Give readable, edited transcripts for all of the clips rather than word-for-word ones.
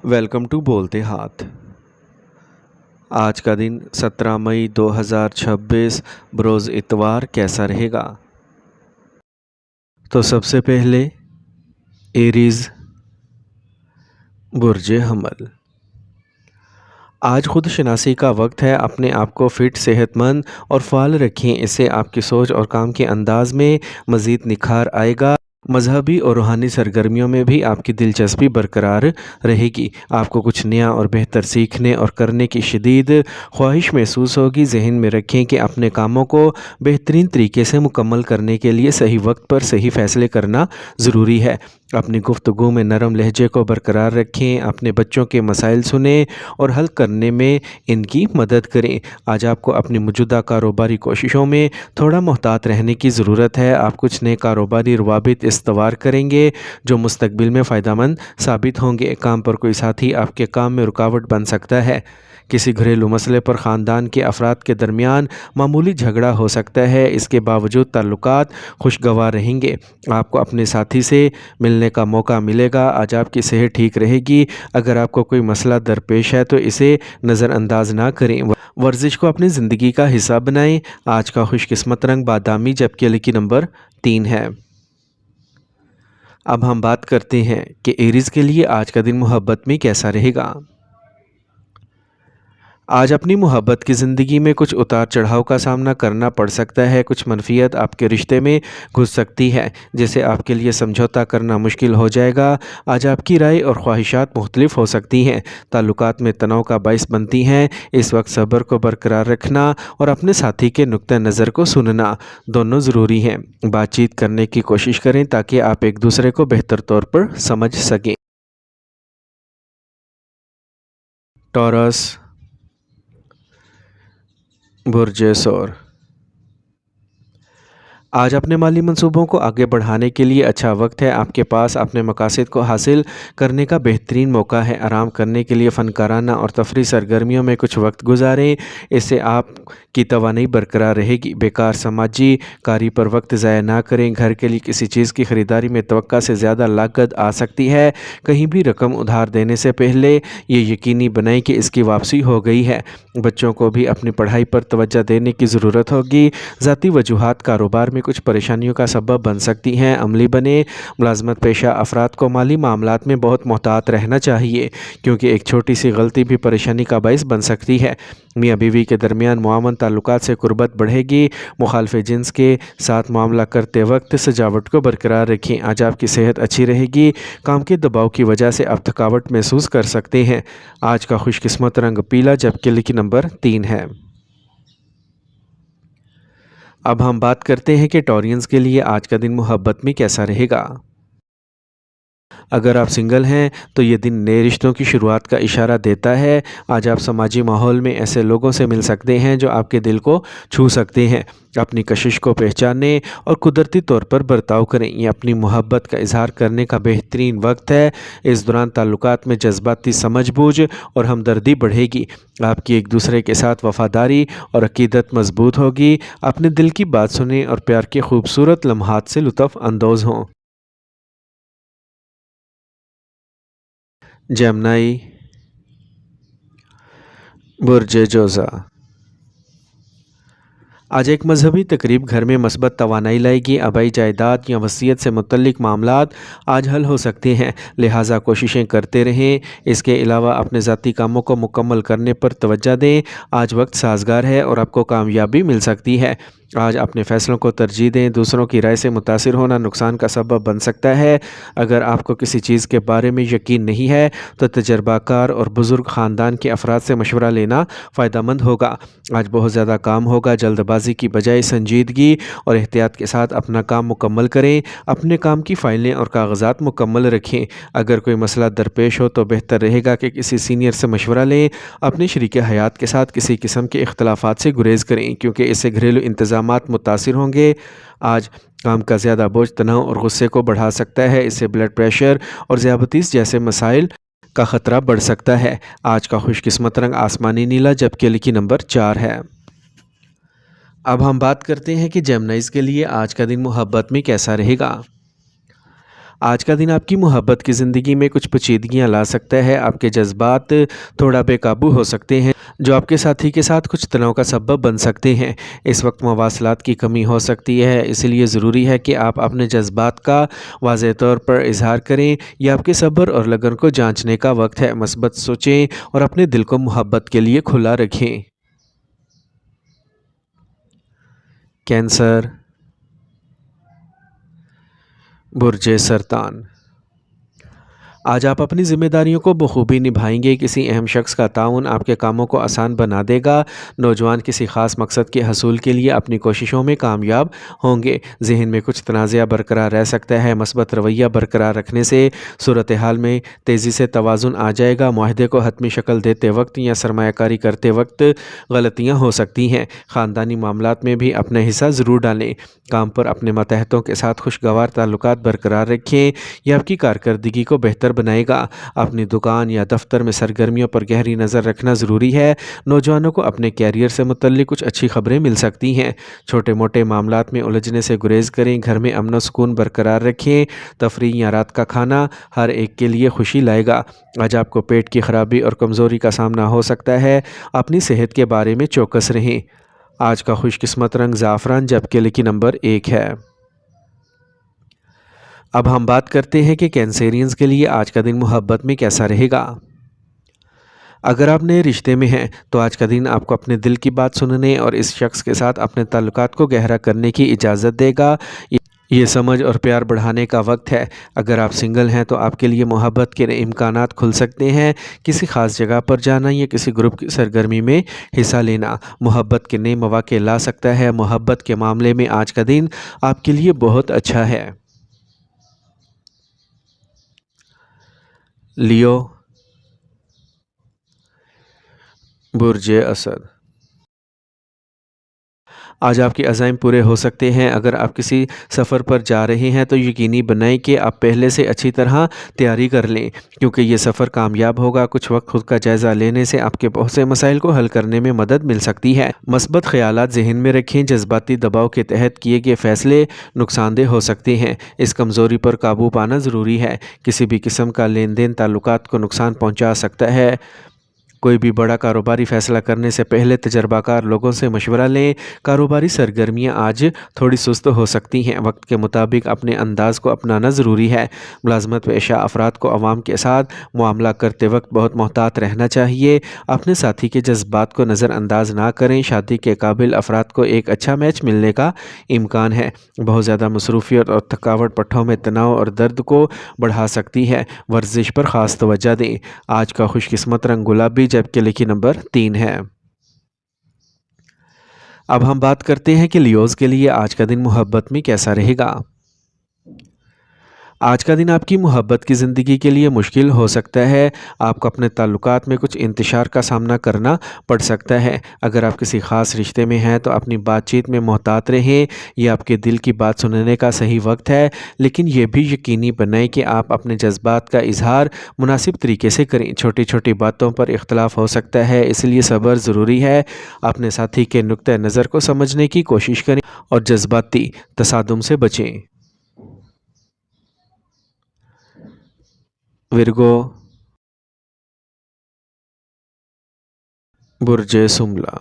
Welcome to बोलते हाथ। आज का दिन 17 मई 2026 बरोज़ इतवार कैसा रहेगा? तो सबसे पहले एरीज़ बुर्ज हमल। आज खुद शनासी का वक्त है। अपने आप को फिट, सेहतमंद और फाल रखें। इससे आपकी सोच और काम के अंदाज में मज़ीद निखार आएगा। मजहबी और रूहानी सरगर्मियों में भी आपकी दिलचस्पी बरकरार रहेगी। आपको कुछ नया और बेहतर सीखने और करने की शदीद ख्वाहिश महसूस होगी। जहन में रखें कि अपने कामों को बेहतरीन तरीके से मुकम्मल करने के लिए सही वक्त पर सही फ़ैसले करना ज़रूरी है। अपनी गुफ्तगू में नरम लहजे को बरकरार रखें। अपने बच्चों के मसाइल सुनें और हल करने में इनकी मदद करें। आज आपको अपनी मौजूदा कारोबारी कोशिशों में थोड़ा मोहतात रहने की ज़रूरत है। आप कुछ नए कारोबारी रवाबित इस्तवार करेंगे जो मुस्तकबिल में फ़ायदेमंद साबित होंगे। काम पर कोई साथी आपके काम में रुकावट बन सकता है। किसी घरेलू मसले पर ख़ानदान के अफराद के दरमियान मामूली झगड़ा हो सकता है। इसके बावजूद ताल्लुकात खुशगवार रहेंगे। आपको अपने साथी से मिलने का मौका मिलेगा। आज आपकी सेहत ठीक रहेगी। अगर आपको कोई मसला दरपेश है तो इसे नज़रअंदाज ना करें। वर्जिश को अपनी ज़िंदगी का हिस्सा बनाएं। आज का खुशकिस्मत रंग बादामी जबकि लकी नंबर 3 है। अब हम बात करते हैं कि एरीज़ के लिए आज का दिन मोहब्बत में कैसा रहेगा। आज अपनी मोहब्बत की ज़िंदगी में कुछ उतार चढ़ाव का सामना करना पड़ सकता है। कुछ मनफियत आपके रिश्ते में घुस सकती है जिससे आपके लिए समझौता करना मुश्किल हो जाएगा। आज आपकी राय और ख्वाहिशात मुख्तलिफ हो सकती हैं। ताल्लुकात में तनाव का बाइस बनती हैं। इस वक्त सब्र को बरकरार रखना और अपने साथी के नुक्ता नज़र को सुनना दोनों ज़रूरी हैं। बातचीत करने की कोशिश करें ताकि आप एक दूसरे को बेहतर तौर पर समझ सकें। टॉरस बुर्ज सौर। आज अपने माली मंसूबों को आगे बढ़ाने के लिए अच्छा वक्त है। आपके पास अपने मकासद को हासिल करने का बेहतरीन मौका है। आराम करने के लिए फ़नकाराना और तफरी सरगर्मियों में कुछ वक्त गुजारें। इससे आपकी तवानाई बरकरार रहेगी। बेकार समाजी कारी पर वक्त ज़ाया ना करें। घर के लिए किसी चीज़ की ख़रीदारी में तवक्का से ज़्यादा लागत आ सकती है। कहीं भी रकम उधार देने से पहले ये यकीनी बनाएं कि इसकी वापसी हो गई है। बच्चों को भी अपनी पढ़ाई पर तवज्जो देने की ज़रूरत होगी। ज़ाती वजूहात कारोबार में कुछ परेशानियों का सबब बन सकती हैं। अमली बने। मुलाजमत पेशा अफराद को माली मामलात में बहुत मोहतात रहना चाहिए क्योंकि एक छोटी सी गलती भी परेशानी का बाइस बन सकती है। मियाँ बीवी के दरमियान मुआवन ताल्लुकात से कुर्बत बढ़ेगी। मुखालिफ जिन्स के साथ मामला करते वक्त सजावट को बरकरार रखें। आज आपकी सेहत अच्छी रहेगी। काम के दबाव की वजह से आप थकावट महसूस कर सकते हैं। आज का खुशकिस्मत रंग पीला जबकि लकी नंबर 3 है। अब हम बात करते हैं कि टॉरियंस के लिए आज का दिन मोहब्बत में कैसा रहेगा। अगर आप सिंगल हैं तो ये दिन नए रिश्तों की शुरुआत का इशारा देता है। आज आप समाजी माहौल में ऐसे लोगों से मिल सकते हैं जो आपके दिल को छू सकते हैं। अपनी कशिश को पहचानें और कुदरती तौर पर बर्ताव करें। ये अपनी मोहब्बत का इजहार करने का बेहतरीन वक्त है। इस दौरान ताल्लुकात में जज्बाती समझबूझ और हमदर्दी बढ़ेगी। आपकी एक दूसरे के साथ वफादारी और अकीदत मजबूत होगी। अपने दिल की बात सुनें और प्यार के खूबसूरत लम्हात से लुत्फ़ अंदोज़ हों। जेमिनी बुर्ज जोज़ा। आज एक मजहबी तकरीब घर में मस्बत तवानाई लाएगी। आबाई जायदाद या वसीयत से मुतल्लिक मामलात आज हल हो सकते हैं, लिहाजा कोशिशें करते रहें। इसके अलावा अपने ज़ाती कामों को मुकम्मल करने पर तवज्जो दें। आज वक्त साजगार है और आपको कामयाबी मिल सकती है। आज अपने फ़ैसलों को तरजीह दें। दूसरों की राय से मुतासिर होना नुकसान का सबब बन सकता है। अगर आपको किसी चीज़ के बारे में यकीन नहीं है तो तजर्बाकार और बुज़ुर्ग ख़ानदान के अफराद से मशवरा लेना फ़ायदेमंद होगा। आज बहुत ज़्यादा काम होगा। जल्दबाजी की बजाय संजीदगी और एहतियात के साथ अपना काम मुकम्मल करें। अपने काम की फ़ाइलें और कागज़ात मुकम्मल रखें। अगर कोई मसला दरपेश हो तो बेहतर रहेगा कि किसी सीनियर से मशवरा लें। अपने शरीक हयात के साथ किसी किस्म के इख्तलाफात से गुरेज़ करें क्योंकि इससे घरेलू इंतज़ामात मुतासिर होंगे। आज काम का ज़्यादा बोझ तनाव और गुस्से को बढ़ा सकता है। इससे ब्लड प्रेशर और ज़ियाबतीस जैसे मसाइल का ख़तरा बढ़ सकता है। आज का खुशकिस्मत रंग आसमानी नीला जबकि लकी नंबर 4 है। अब हम बात करते हैं कि जेमिनीज़ के लिए आज का दिन मोहब्बत में कैसा रहेगा। آج کا دن آپ کی محبت کی زندگی میں کچھ پیچیدگیاں لا سکتا ہے۔ آپ کے جذبات تھوڑا بے قابو ہو سکتے ہیں، جو آپ کے ساتھی کے ساتھ کچھ تناؤ کا سبب بن سکتے ہیں۔ اس وقت مواصلات کی کمی ہو سکتی ہے، اس لیے ضروری ہے کہ آپ اپنے جذبات کا واضح طور پر اظہار کریں۔ یہ آپ کے صبر اور لگن کو جانچنے کا وقت ہے۔ مثبت سوچیں اور اپنے دل کو محبت کے لیے کھلا رکھیں۔ کینسر، برج سرطان۔ آج آپ اپنی ذمہ داریوں کو بخوبی نبھائیں گے۔ کسی اہم شخص کا تعاون آپ کے کاموں کو آسان بنا دے گا۔ نوجوان کسی خاص مقصد کے حصول کے لیے اپنی کوششوں میں کامیاب ہوں گے۔ ذہن میں کچھ تنازعہ برقرار رہ سکتا ہے۔ مثبت رویہ برقرار رکھنے سے صورتحال میں تیزی سے توازن آ جائے گا۔ معاہدے کو حتمی شکل دیتے وقت یا سرمایہ کاری کرتے وقت غلطیاں ہو سکتی ہیں۔ خاندانی معاملات میں بھی اپنا حصہ ضرور ڈالیں۔ کام پر اپنے ماتحتوں کے ساتھ خوشگوار تعلقات برقرار رکھیں۔ یہ آپ کی کارکردگی کو بہتر بنائے گا۔ اپنی دکان یا دفتر میں سرگرمیوں پر گہری نظر رکھنا ضروری ہے۔ نوجوانوں کو اپنے کیریئر سے متعلق کچھ اچھی خبریں مل سکتی ہیں۔ چھوٹے موٹے معاملات میں الجھنے سے گریز کریں۔ گھر میں امن و سکون برقرار رکھیں۔ تفریح یا رات کا کھانا ہر ایک کے لیے خوشی لائے گا۔ آج آپ کو پیٹ کی خرابی اور کمزوری کا سامنا ہو سکتا ہے۔ اپنی صحت کے بارے میں چوکس رہیں۔ آج کا خوش قسمت رنگ زعفران جبکہ لکی نمبر 1 ہے۔ اب ہم بات کرتے ہیں کہ کینسیرینز کے لیے آج کا دن محبت میں کیسا رہے گا۔ اگر آپ نئے رشتے میں ہیں تو آج کا دن آپ کو اپنے دل کی بات سننے اور اس شخص کے ساتھ اپنے تعلقات کو گہرا کرنے کی اجازت دے گا۔ یہ سمجھ اور پیار بڑھانے کا وقت ہے۔ اگر آپ سنگل ہیں تو آپ کے لیے محبت کے نئے امکانات کھل سکتے ہیں۔ کسی خاص جگہ پر جانا یا کسی گروپ کی سرگرمی میں حصہ لینا محبت کے نئے مواقع لا سکتا ہے۔ محبت کے معاملے میں آج کا دن آپ کے لیے بہت اچھا ہے۔ لیو، برج اسد۔ آج آپ کے عزائم پورے ہو سکتے ہیں۔ اگر آپ کسی سفر پر جا رہے ہیں تو یقینی بنائیں کہ آپ پہلے سے اچھی طرح تیاری کر لیں، کیونکہ یہ سفر کامیاب ہوگا۔ کچھ وقت خود کا جائزہ لینے سے آپ کے بہت سے مسائل کو حل کرنے میں مدد مل سکتی ہے۔ مثبت خیالات ذہن میں رکھیں۔ جذباتی دباؤ کے تحت کیے گئے فیصلے نقصان دہ ہو سکتے ہیں۔ اس کمزوری پر قابو پانا ضروری ہے۔ کسی بھی قسم کا لین دین تعلقات کو نقصان پہنچا سکتا ہے۔ کوئی بھی بڑا کاروباری فیصلہ کرنے سے پہلے تجربہ کار لوگوں سے مشورہ لیں۔ کاروباری سرگرمیاں آج تھوڑی سست ہو سکتی ہیں۔ وقت کے مطابق اپنے انداز کو اپنانا ضروری ہے۔ ملازمت پیشہ افراد کو عوام کے ساتھ معاملہ کرتے وقت بہت محتاط رہنا چاہیے۔ اپنے ساتھی کے جذبات کو نظر انداز نہ کریں۔ شادی کے قابل افراد کو ایک اچھا میچ ملنے کا امکان ہے۔ بہت زیادہ مصروفیت اور تھکاوٹ پٹھوں میں تناؤ اور درد کو بڑھا سکتی ہے۔ ورزش پر خاص توجہ دیں۔ آج کا خوش قسمت رنگ گلابی جبکہ لکی نمبر 3 ہے۔ اب ہم بات کرتے ہیں کہ لیوز کے لیے آج کا دن محبت میں کیسا رہے گا۔ آج کا دن آپ کی محبت کی زندگی کے لیے مشکل ہو سکتا ہے۔ آپ کو اپنے تعلقات میں کچھ انتشار کا سامنا کرنا پڑ سکتا ہے۔ اگر آپ کسی خاص رشتے میں ہیں تو اپنی بات چیت میں محتاط رہیں۔ یہ آپ کے دل کی بات سننے کا صحیح وقت ہے، لیکن یہ بھی یقینی بنائیں کہ آپ اپنے جذبات کا اظہار مناسب طریقے سے کریں۔ چھوٹی چھوٹی باتوں پر اختلاف ہو سکتا ہے، اس لیے صبر ضروری ہے۔ اپنے ساتھی کے نقطہ نظر کو سمجھنے کی کوشش کریں اور جذباتی تصادم سے بچیں۔ ورگو، برج سملہ۔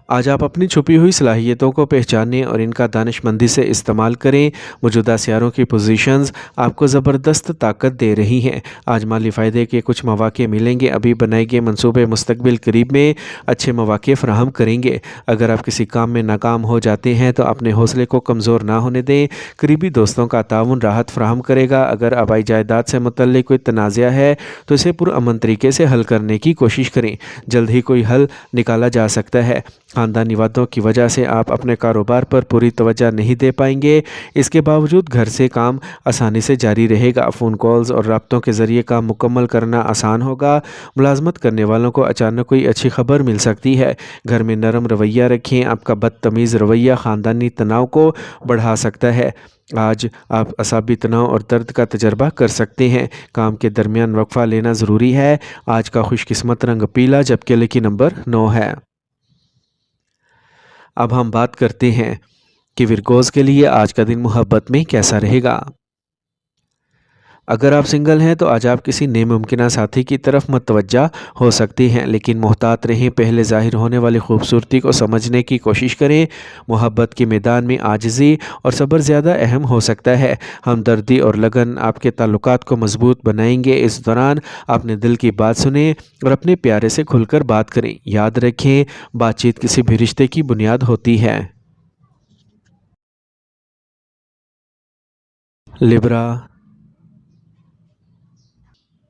آج آپ اپنی چھپی ہوئی صلاحیتوں کو پہچانیں اور ان کا دانش مندی سے استعمال کریں۔ موجودہ سیاروں کی پوزیشنز آپ کو زبردست طاقت دے رہی ہیں۔ آج مالی فائدے کے کچھ مواقع ملیں گے۔ ابھی بنائے گئے منصوبے مستقبل قریب میں اچھے مواقع فراہم کریں گے۔ اگر آپ کسی کام میں ناکام ہو جاتے ہیں تو اپنے حوصلے کو کمزور نہ ہونے دیں۔ قریبی دوستوں کا تعاون راحت فراہم کرے گا۔ اگر آبائی جائیداد سے متعلق کوئی تنازعہ ہے تو اسے پرامن طریقے سے حل کرنے کی کوشش کریں۔ جلد ہی کوئی حل نکالا جا سکتا ہے۔ خاندانی وعدوں کی وجہ سے آپ اپنے کاروبار پر پوری توجہ نہیں دے پائیں گے۔ اس کے باوجود گھر سے کام آسانی سے جاری رہے گا۔ فون کالز اور رابطوں کے ذریعے کام مکمل کرنا آسان ہوگا۔ ملازمت کرنے والوں کو اچانک کوئی اچھی خبر مل سکتی ہے۔ گھر میں نرم رویہ رکھیں۔ آپ کا بدتمیز رویہ خاندانی تناؤ کو بڑھا سکتا ہے۔ آج آپ اعصابی تناؤ اور درد کا تجربہ کر سکتے ہیں۔ کام کے درمیان وقفہ لینا ضروری ہے۔ آج کا خوش قسمت رنگ پیلا جبکہ لکی نمبر 9 ہے۔ اب ہم بات کرتے ہیں کہ ورگوز کے لیے آج کا دن محبت میں کیسا رہے گا۔ اگر آپ سنگل ہیں تو آج آپ کسی نئے ممکنہ ساتھی کی طرف متوجہ ہو سکتے ہیں، لیکن محتاط رہیں، پہلے ظاہر ہونے والی خوبصورتی کو سمجھنے کی کوشش کریں۔ محبت کے میدان میں عاجزی اور صبر زیادہ اہم ہو سکتا ہے۔ ہمدردی اور لگن آپ کے تعلقات کو مضبوط بنائیں گے۔ اس دوران اپنے دل کی بات سنیں اور اپنے پیارے سے کھل کر بات کریں۔ یاد رکھیں، بات چیت کسی بھی رشتے کی بنیاد ہوتی ہے۔ لبرا،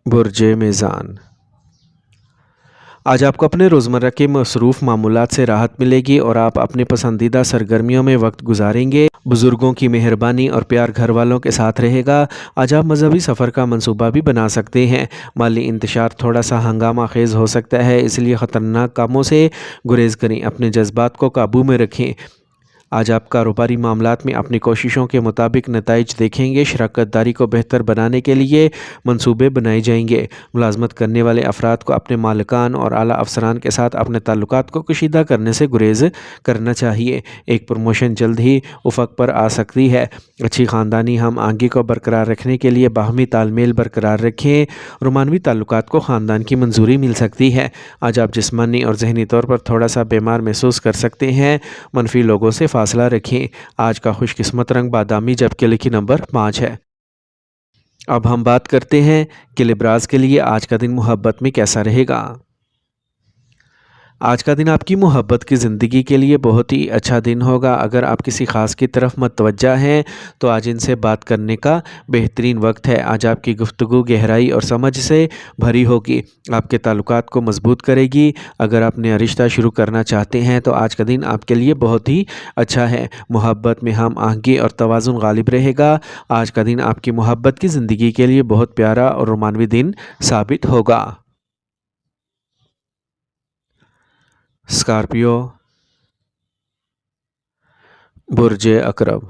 برج میزان۔ آج آپ کو اپنے روزمرہ کے مصروف معمولات سے راحت ملے گی اور آپ اپنے پسندیدہ سرگرمیوں میں وقت گزاریں گے۔ بزرگوں کی مہربانی اور پیار گھر والوں کے ساتھ رہے گا۔ آج آپ مذہبی سفر کا منصوبہ بھی بنا سکتے ہیں۔ مالی انتشار تھوڑا سا ہنگامہ خیز ہو سکتا ہے، اس لیے خطرناک کاموں سے گریز کریں۔ اپنے جذبات کو قابو میں رکھیں۔ آج آپ کاروباری معاملات میں اپنی کوششوں کے مطابق نتائج دیکھیں گے۔ شراکت داری کو بہتر بنانے کے لیے منصوبے بنائے جائیں گے۔ ملازمت کرنے والے افراد کو اپنے مالکان اور اعلیٰ افسران کے ساتھ اپنے تعلقات کو کشیدہ کرنے سے گریز کرنا چاہیے۔ ایک پروموشن جلد ہی افق پر آ سکتی ہے۔ اچھی خاندانی ہم آہنگی کو برقرار رکھنے کے لیے باہمی تال میل برقرار رکھیں۔ رومانوی تعلقات کو خاندان کی منظوری مل سکتی ہے۔ آج آپ جسمانی اور ذہنی طور پر تھوڑا سا بیمار محسوس کر سکتے ہیں۔ منفی لوگوں سے فاصلہ رکھیں۔ آج کا خوش قسمت رنگ بادامی جبکہ لکی نمبر 5 ہے۔ اب ہم بات کرتے ہیں کہ لبراز کے لیے آج کا دن محبت میں کیسا رہے گا۔ آج کا دن آپ کی محبت کی زندگی کے لیے بہت ہی اچھا دن ہوگا۔ اگر آپ کسی خاص کی طرف متوجہ ہیں تو آج ان سے بات کرنے کا بہترین وقت ہے۔ آج آپ کی گفتگو گہرائی اور سمجھ سے بھری ہوگی، آپ کے تعلقات کو مضبوط کرے گی۔ اگر آپ نیا رشتہ شروع کرنا چاہتے ہیں تو آج کا دن آپ کے لیے بہت ہی اچھا ہے۔ محبت میں ہم آہنگی اور توازن غالب رہے گا۔ آج کا دن آپ کی محبت کی زندگی کے لیے بہت پیارا اور رومانوی دن ثابت ہوگا۔ اسکارپیو، برج عقرب۔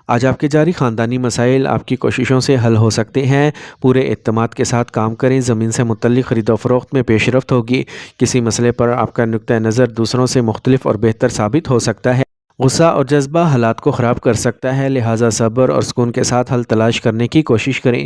آج آپ کے جاری خاندانی مسائل آپ کی کوششوں سے حل ہو سکتے ہیں۔ پورے اعتماد کے ساتھ کام کریں۔ زمین سے متعلق خرید و فروخت میں پیش رفت ہوگی۔ کسی مسئلے پر آپ کا نقطہ نظر دوسروں سے مختلف اور بہتر ثابت ہو سکتا ہے۔ غصہ اور جذبہ حالات کو خراب کر سکتا ہے، لہٰذا صبر اور سکون کے ساتھ حل تلاش کرنے کی کوشش کریں۔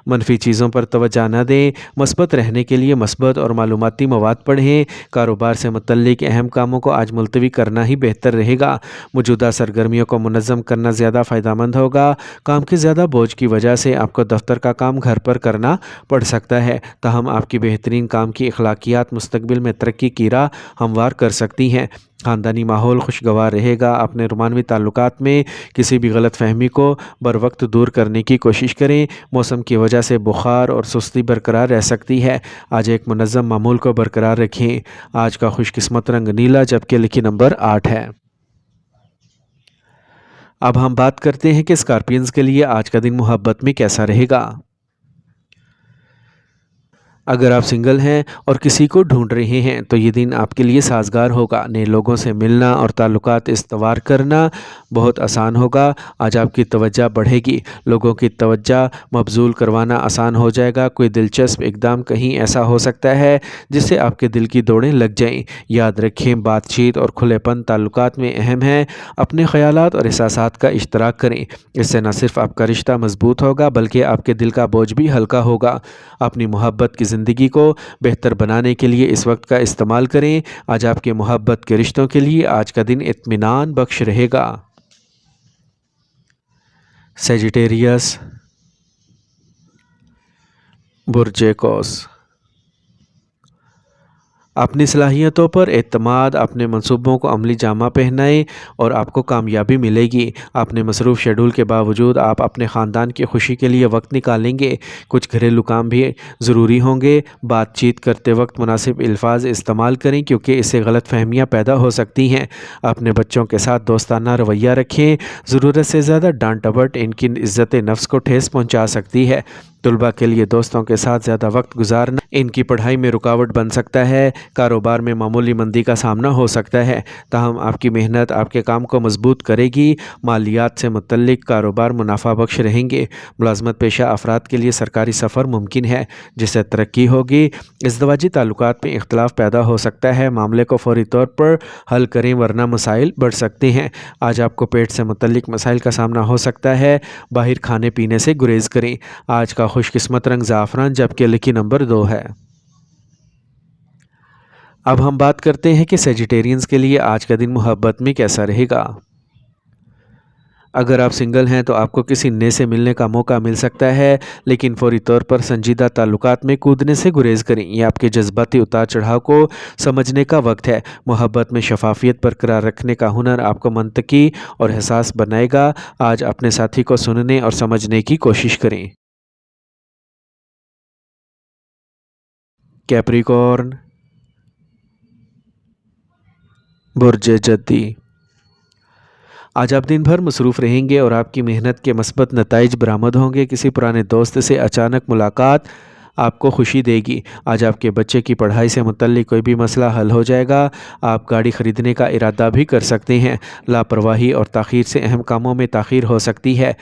منفی چیزوں پر توجہ نہ دیں۔ مثبت رہنے کے لیے مثبت اور معلوماتی مواد پڑھیں۔ کاروبار سے متعلق اہم کاموں کو آج ملتوی کرنا ہی بہتر رہے گا۔ موجودہ سرگرمیوں کو منظم کرنا زیادہ فائدہ مند ہوگا۔ کام کے زیادہ بوجھ کی وجہ سے آپ کو دفتر کا کام گھر پر کرنا پڑ سکتا ہے، تاہم آپ کی بہترین کام کی اخلاقیات مستقبل میں ترقی کی راہ ہموار کر سکتی ہیں۔ خاندانی ماحول خوشگوار رہے گا۔ اپنے رومانوی تعلقات میں کسی بھی غلط فہمی کو بروقت دور کرنے کی کوشش کریں۔ موسم کی وجہ سے بخار اور سستی برقرار رہ سکتی ہے۔ آج ایک منظم معمول کو برقرار رکھیں۔ آج کا خوش قسمت رنگ نیلا جبکہ لکی نمبر 8 ہے۔ اب ہم بات کرتے ہیں کہ اسکارپینز کے لیے آج کا دن محبت میں کیسا رہے گا۔ اگر آپ سنگل ہیں اور کسی کو ڈھونڈ رہے ہیں تو یہ دن آپ کے لیے سازگار ہوگا۔ نئے لوگوں سے ملنا اور تعلقات استوار کرنا بہت آسان ہوگا۔ آج آپ کی توجہ بڑھے گی۔ لوگوں کی توجہ مبذول کروانا آسان ہو جائے گا۔ کوئی دلچسپ اقدام کہیں ایسا ہو سکتا ہے جس سے آپ کے دل کی دوڑیں لگ جائیں۔ یاد رکھیں، بات چیت اور کھلے پن تعلقات میں اہم ہے۔ اپنے خیالات اور احساسات کا اشتراک کریں۔ اس سے نہ صرف آپ کا رشتہ مضبوط ہوگا بلکہ آپ کے دل کا بوجھ بھی ہلکا ہوگا۔ اپنی محبت کی زندگی کو بہتر بنانے کے لیے اس وقت کا استعمال کریں۔ آج آپ کے محبت کے رشتوں کے لیے آج کا دن اطمینان بخش رہے گا۔ سیجیٹیریس، برج قوس۔ اپنی صلاحیتوں پر اعتماد اپنے منصوبوں کو عملی جامہ پہنائیں اور آپ کو کامیابی ملے گی۔ اپنے مصروف شیڈول کے باوجود آپ اپنے خاندان کی خوشی کے لیے وقت نکالیں گے۔ کچھ گھریلو کام بھی ضروری ہوں گے۔ بات چیت کرتے وقت مناسب الفاظ استعمال کریں کیونکہ اس سے غلط فہمیاں پیدا ہو سکتی ہیں۔ اپنے بچوں کے ساتھ دوستانہ رویہ رکھیں۔ ضرورت سے زیادہ ڈانٹ ڈپٹ ان کی عزت نفس کو ٹھیس پہنچا سکتی ہے۔ तलबा के लिए दोस्तों के साथ ज़्यादा वक्त गुजारना इनकी पढ़ाई में रुकावट बन सकता है। कारोबार में मामूली मंदी का सामना हो सकता है, ताहम आपकी मेहनत आपके काम को मजबूत करेगी। मालियात से मुतल्लिक कारोबार मुनाफा बख्श रहेंगे। मुलाजमत पेशा अफराद के लिए सरकारी सफ़र मुमकिन है, जिससे तरक्की होगी। इज़दवाजी ताल्लुकात में इख्तलाफ पैदा हो सकता है, मामले को फौरी तौर पर हल करें वरना मसाइल बढ़ सकते हैं। आज आपको पेट से मुतल्लिक मसाइल का सामना हो सकता है, बाहर खाने पीने से गुरेज करें। आज का खुशकिस्मत रंग ज़ाफ़रान, जबकि लकी नंबर 2 है। अब हम बात करते हैं कि सेजिटेरियंस के लिए आज का दिन मोहब्बत में कैसा रहेगा। अगर आप सिंगल हैं तो आपको किसी नए से मिलने का मौका मिल सकता है, लेकिन फौरी तौर पर संजीदा ताल्लुकात में कूदने से गुरेज करें। ये आपके जज्बाती उतार चढ़ाव को समझने का वक्त है। मोहब्बत में शफाफियत बरकरार रखने का हुनर आपको मंतकी और एहसास बनाएगा। आज अपने साथी को सुनने और समझने की कोशिश करें। कैप्रिकॉर्न, बुर्ज जद्दी। आज आप दिन भर मसरूफ़ रहेंगे और आपकी मेहनत के मस्बत नताइज बरामद होंगे। किसी पुराने दोस्त से अचानक मुलाकात आपको खुशी देगी। आज आपके बच्चे की पढ़ाई से मुतल्लिक कोई भी मसला हल हो जाएगा। आप गाड़ी ख़रीदने का इरादा भी कर सकते हैं। लापरवाही और ताख़ीर से अहम कामों में ताख़ीर हो सकती है।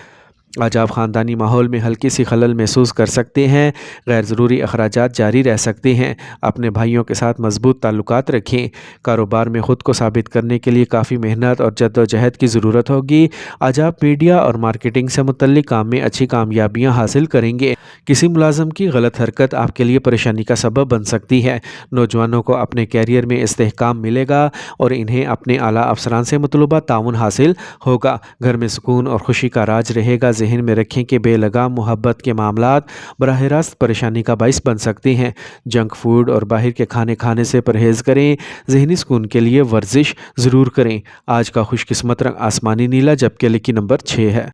आज आप ख़ानदानी माहौल में हल्की सी खलल महसूस कर सकते हैं। गैर ज़रूरी अखराजात जारी रह सकते हैं। अपने भाइयों के साथ मजबूत ताल्लुकात रखें। कारोबार में ख़ुद को साबित करने के लिए काफ़ी मेहनत और जद्दोजहद की ज़रूरत होगी। आज आप मीडिया और मार्केटिंग से मुतल्लिक काम में अच्छी कामयाबियाँ हासिल करेंगे। किसी मुलाजम की गलत हरकत आपके लिए परेशानी का सबब बन सकती है। नौजवानों को अपने कैरियर में इस्तेहकाम मिलेगा और इन्हें अपने आला अफसरान से मतलूबा ताउन हासिल होगा। घर में सुकून और खुशी का राज रहेगा। ज़हन में रखें कि बेलगाम मोहब्बत के मामलात बराह रास्त परेशानी का बाइस बन सकते हैं। जंक फूड और बाहर के खाने खाने से परहेज़ करें। ज़हनी सुकून के लिए वर्जिश ज़रूर करें। आज का खुशकिस्मत रंग आसमानी नीला, जबकि लकी नंबर 6 है।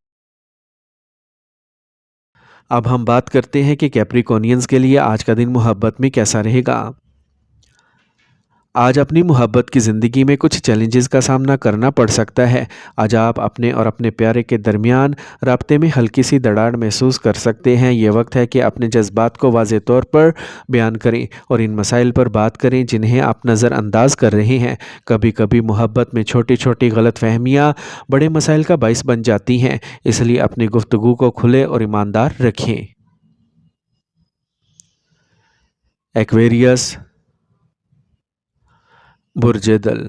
अब हम बात करते हैं कि कैप्रिकॉर्नियंस के लिए आज का दिन मोहब्बत में कैसा रहेगा। आज अपनी मोहब्बत की ज़िंदगी में कुछ चैलेंजेस का सामना करना पड़ सकता है। आज आप अपने और अपने प्यारे के दरमियान राब्ते में हल्की सी दरार महसूस कर सकते हैं। ये वक्त है कि अपने जज्बात को वाज़ेह तौर पर बयान करें और इन मसाइल पर बात करें जिन्हें आप नज़रअंदाज कर रहे हैं। कभी कभी मोहब्बत में छोटी छोटी गलत फहमियाँ बड़े मसाइल का बाइस बन जाती हैं, इसलिए अपनी गुफ्तगू को खुले और ईमानदार रखें। एक्वेरियस, बुर्ज दल।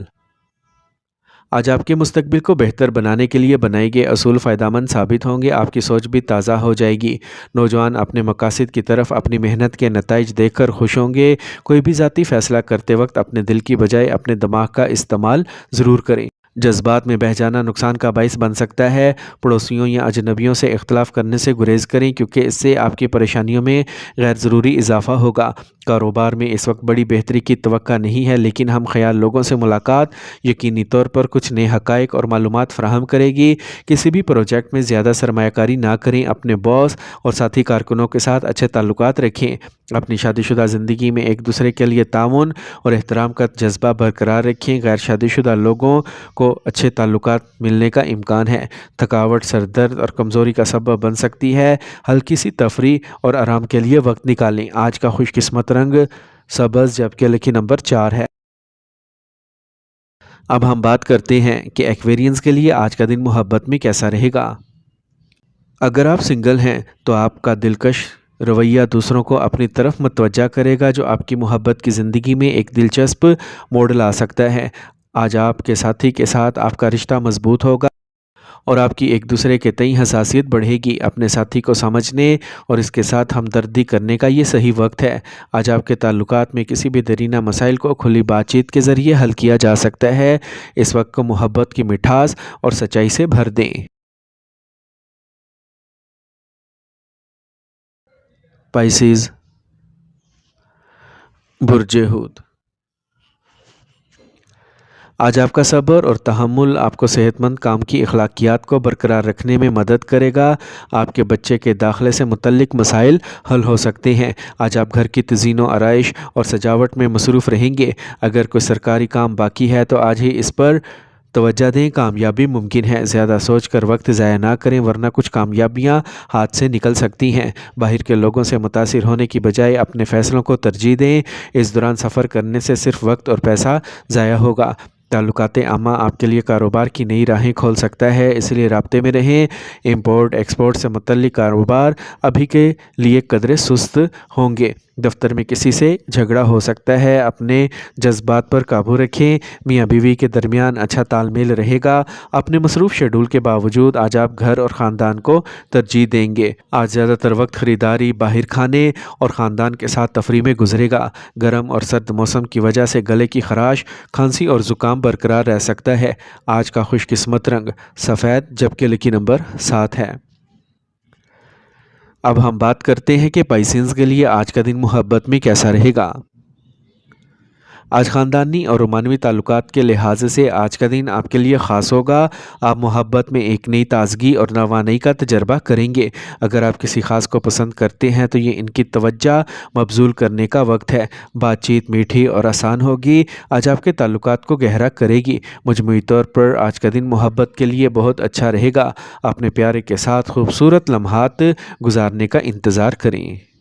आज आपके मुस्तकबिल को बेहतर बनाने के लिए बनाए गए असूल फ़ायदेमंद साबित होंगे। आपकी सोच भी ताज़ा हो जाएगी। नौजवान अपने मकासद की तरफ अपनी मेहनत के नताइज देखकर खुश होंगे। कोई भी ज़ाती फ़ैसला करते वक्त अपने दिल की बजाय अपने दिमाग का इस्तेमाल ज़रूर करें। जज्बात में बह जाना नुकसान का बाइस बन सकता है। पड़ोसियों या अजनबियों से इख्तलाफ करने से गुरेज करें, क्योंकि इससे आपकी परेशानियों में गैर ज़रूरी इजाफा होगा। कारोबार में इस वक्त बड़ी बेहतरी की तवक्का नहीं है, लेकिन हम ख्याल लोगों से मुलाकात यकीनी तौर पर कुछ नए हक़ाइक़ और मालूमात फ़राहम करेगी। किसी भी प्रोजेक्ट में ज़्यादा सरमायाकारी ना करें। अपने बॉस और साथी कारकुनों के साथ अच्छे ताल्लुकात रखें। अपनी शादीशुदा ज़िंदगी में एक दूसरे के लिए ताउन और एहतराम का जज्बा बरकरार रखें। गैर शादीशुदा लोगों को अच्छे ताल्लुकात मिलने का इम्कान है। थकावट, सरदर्द और कमज़ोरी का सबब बन सकती है। हल्की सी तफरी और आराम के लिए वक्त निकालें। आज का खुशकिस्मत रंग सब्ज़, जबकि लकी नंबर 4 है। अब हम बात करते हैं कि एक्वेरियंस के लिए आज का दिन मोहब्बत में कैसा रहेगा। अगर आप सिंगल हैं तो आपका दिलकश रवैया दूसरों को अपनी तरफ मतवज्जा करेगा, जो आपकी मोहब्बत की ज़िंदगी में एक दिलचस्प मोड़ ला सकता है। आज आपके साथी के साथ आपका रिश्ता मजबूत होगा और आपकी एक दूसरे के तई हसासियत बढ़ेगी। अपने साथी को समझने और इसके साथ हमदर्दी करने का ये सही वक्त है। आज आपके ताल्लुकात में किसी भी दरीना मसाइल को खुली बातचीत के ज़रिए हल किया जा सकता है। इस वक्त को मोहब्बत की मिठास और सच्चाई से भर दें। पाइसेस, बुर्ज हूत। आज आपका सब्र और तहम्मुल आपको सेहतमंद काम की अखलाकियात को बरकरार रखने में मदद करेगा। आपके बच्चे के दाखिले से मुतल्लिक मसाइल हल हो सकते हैं। आज आप घर की तज़ीनो आराइश और सजावट में मसरूफ़ रहेंगे। अगर कोई सरकारी काम बाकी है तो आज ही इस पर तवज्जो दें, कामयाबी मुमकिन है। ज़्यादा सोच कर वक्त ज़ाया ना करें वरना कुछ कामयाबियाँ हाथ से निकल सकती हैं। बाहर के लोगों से मुतासिर होने की बजाय अपने फ़ैसलों को तरजीह दें। इस दौरान सफ़र करने से सिर्फ वक्त और पैसा ज़ाया होगा। ताल्लुकात आमा आपके लिए कारोबार की नई राहें खोल सकता है, इसलिए राब्ते में रहें। इम्पोर्ट एक्सपोर्ट से मुतल्लिक कारोबार अभी के लिए कदरे सुस्त होंगे। दफ्तर में किसी से झगड़ा हो सकता है, अपने जज्बात पर काबू रखें। मियाँ बीवी के दरमियान अच्छा तालमेल रहेगा। अपने मसरूफ़ शेड्यूल के बावजूद आज आप घर और ख़ानदान को तरजीह देंगे। आज ज़्यादातर वक्त ख़रीदारी, बाहर खाने और ख़ानदान के साथ तफरीह में गुजरेगा। गर्म और सर्द मौसम की वजह से गले की खराश, खांसी और ज़ुकाम बरकरार रह सकता है। आज का खुशकिस्मत रंग सफ़ेद, जबकि लकी नंबर 7 है। अब हम बात करते हैं कि पाइसेंस के लिए आज का दिन मोहब्बत में कैसा रहेगा। आज ख़ानदानी और रोमानवी ताल्लुकात के लिहाज से आज का दिन आपके लिए ख़ास होगा। आप मोहब्बत में एक नई ताज़गी और नवानई का तजर्बा करेंगे। अगर आप किसी ख़ास को पसंद करते हैं तो ये इनकी तवज्जो मबज़ूल करने का वक्त है। बातचीत मीठी और आसान होगी। आज आपके ताल्लुकात को गहरा करेगी। मजमूई तौर पर आज का दिन मोहब्बत के लिए बहुत अच्छा रहेगा। अपने प्यारे के साथ खूबसूरत लम्हात गुजारने का इंतज़ार करें।